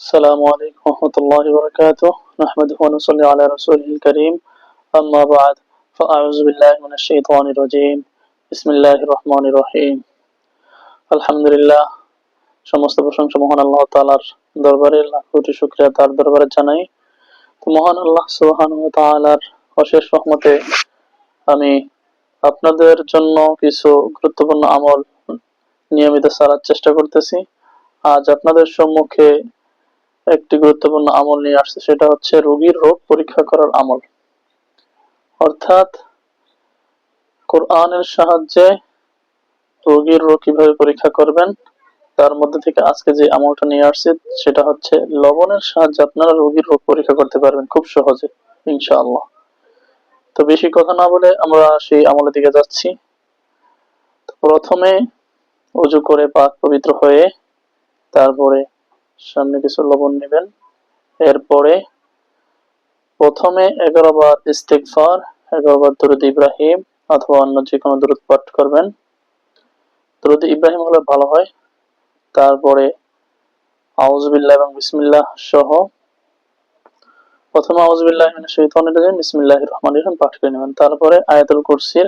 السلام عليكم ورحمة الله وبركاته. نحمده ونصلي على رسوله الكريم. أما بعد فأعوذ بالله من الشيطان الرجيم. بسم الله الرحمن الرحيم. الحمد لله. সমস্ত প্রশংসা মহান আল্লাহ তাআলার দরবারে, লাখ কোটি শুকরিয়া তার দরবারে জানাই। তো মহান আল্লাহ সুবহানাহু ওয়া তাআলার অশেষ রহমতে আমি আপনাদের জন্য কিছু গুরুত্বপূর্ণ আমল নিয়মিত করার চেষ্টা করতেছি। আজ আপনাদের সম্মুখে একটি গুরুত্বপূর্ণ আমল নিয়ে আসছে, সেটা হচ্ছে রোগীর রোগ পরীক্ষা করার আমল। অর্থাৎ কোরআনের সাহায্যে রোগীর রোগ কিভাবে পরীক্ষা করবেন, তার মধ্যে থেকে আজকে যে আমলটা নিয়ে আসছে সেটা হচ্ছে লবণের সাহায্যে আপনারা রোগীর রোগ পরীক্ষা করতে পারবেন খুব সহজে ইনশাআল্লাহ। তো বেশি কথা না বলে আমরা সেই আমলের দিকে যাচ্ছি। প্রথমে ওযু করে পাক পবিত্র হয়ে তারপরে সামনে কিছু লবণ নেবেন। এরপরে প্রথমে 11 বার ইস্তিগফার, 11 বার দরুদ ইব্রাহিম অথবা অন্য যে কোনো দরুদ পাঠ করবেন। দরুদ ইব্রাহিম হলে ভালো হয়। তারপরে আউযু বিল্লাহি এবং বিসমিল্লাহ সহ প্রথমে আউযু বিল্লাহি মিনাশ শাইতানির রাজিম বিসমিল্লাহির রহমানির রহিম পাঠ করে নেবেন। তারপরে আয়াতুল কুরসির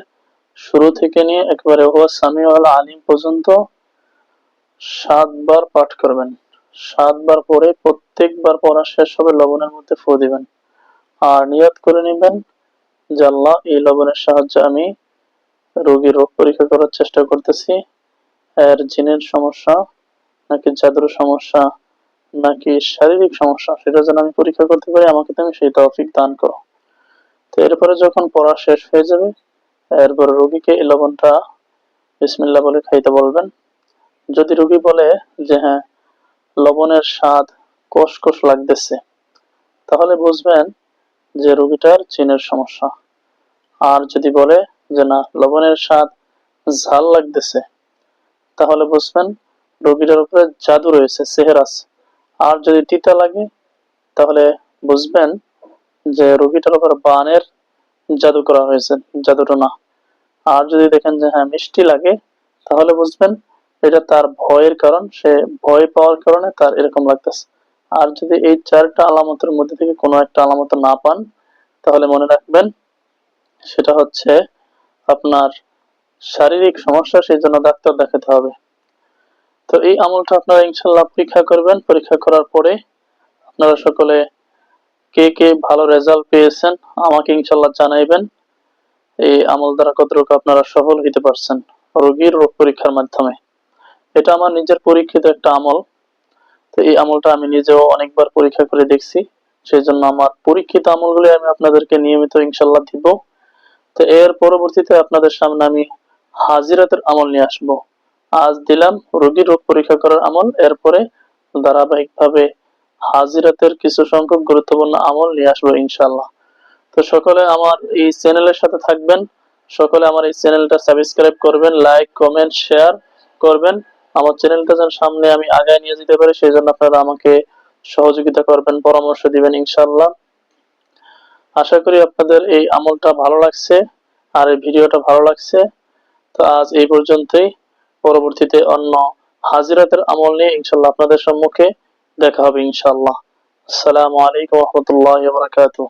শুরু থেকে নিয়ে একবারে ওয়া সামিউল আলিম পর্যন্ত 7 বার পাঠ করবেন। 7 বার পরে প্রত্যেকবার পড়া শেষ হবে লবণের মধ্যে ফু দিবেন আর নিয়ত করে নেবেন যে আল্লাহ, এই লবণের সাহায্যে আমি রোগীর রোগ পরীক্ষা করার চেষ্টা করতেছি। এর জিনের সমস্যা নাকি জাদুর সমস্যা নাকি শারীরিক সমস্যা, সেটা যেন আমি পরীক্ষা করতে পারি, আমাকে তুমি সেই তৌফিক দান করো। তো এরপরে যখন পড়া শেষ হয়ে যাবে, এরপর রোগীকে এই লবণটা বিসমিল্লাহ বলে খাইতে বলবেন। যদি রোগী বলে যে হ্যাঁ, লবণের স্বাদ কষকষ লাগতেছে, তাহলে বুঝবেন যে রোগীটার জিনের সমস্যা। আর যদি বলে যে না, লবণের স্বাদ ঝাল লাগতেছে, তাহলে বুঝবেন রোগীটার উপরে জাদু রয়েছে, সেহের আছে। আর যদি তিতা লাগে, তাহলে বুঝবেন যে রোগীটার উপর বানের জাদু করা হয়েছে, জাদুটোনা। আর যদি দেখেন যে হ্যাঁ মিষ্টি লাগে, তাহলে বুঝবেন এটা তার ভয়ের কারণ, সে ভয় পাওয়ার কারণে তার এরকম লাগতেছে। আর যদি এই 4টা আলামতের মধ্যে থেকে কোনো একটা আলামত না পান, তাহলে মনে রাখবেন সেটা হচ্ছে আপনার শারীরিক সমস্যা, সেই জন্য ডাক্তার দেখাতে হবে। তো এই আমলটা আপনারা ইনশাআল্লাহ পরীক্ষা করবেন। পরীক্ষা করার পরে আপনারা সকলে কে কে ভালো রেজাল্ট পেয়েছেন আমাকে ইনশাআল্লাহ জানাইবেন। এই আমল দ্বারা কতটুকু আপনারা সফল হতে পারছেন রোগীর রোগ পরীক্ষার মাধ্যমে। এটা আমার নিজের পরীক্ষিত একটা আমল। তো এই আমলটা আমি নিজেও অনেকবার পরীক্ষা করে দেখছি, সেই জন্য আমার পরীক্ষিত আমলগুলি আমি আপনাদেরকে নিয়মিত ইনশাআল্লাহ দিব। তো এর পরবর্তীতে আপনাদের সামনে আমি হাজিরাতের আমল নিয়ে আসব। আজ দিলাম রোগীর রোগ পরীক্ষা করার আমল, এরপরে ধারাবাহিকভাবে হাজিরাতের কিছু সংখ্যক গুরুত্বপূর্ণ আমল নিয়ে আসবো ইনশাআল্লাহ। তো সকলে আমার এই চ্যানেলের সাথে থাকবেন, সকলে আমার এই চ্যানেলটা সাবস্ক্রাইব করবেন, লাইক কমেন্ট শেয়ার করবেন। আমার চ্যানেলটা যেন সামনে আমি আগায় নিয়ে যেতে পারি, সেই জন্য আপনারা আমাকে সহযোগিতা করবেন, পরামর্শ দিবেন ইনশাআল্লাহ। আশা করি আপনাদের এই আমলটা ভালো লাগছে আর এই ভিডিওটা ভালো লাগছে। তো আজ এই পর্যন্তই। পরবর্তীতে অন্য হাজিরাতের আমল নিয়ে ইনশাআল্লাহ আপনাদের সম্মুখে দেখা হবে ইনশাআল্লাহ। আসসালামু আলাইকুম ওয়া রাহমাতুল্লাহি ওয়া বারাকাতুহু।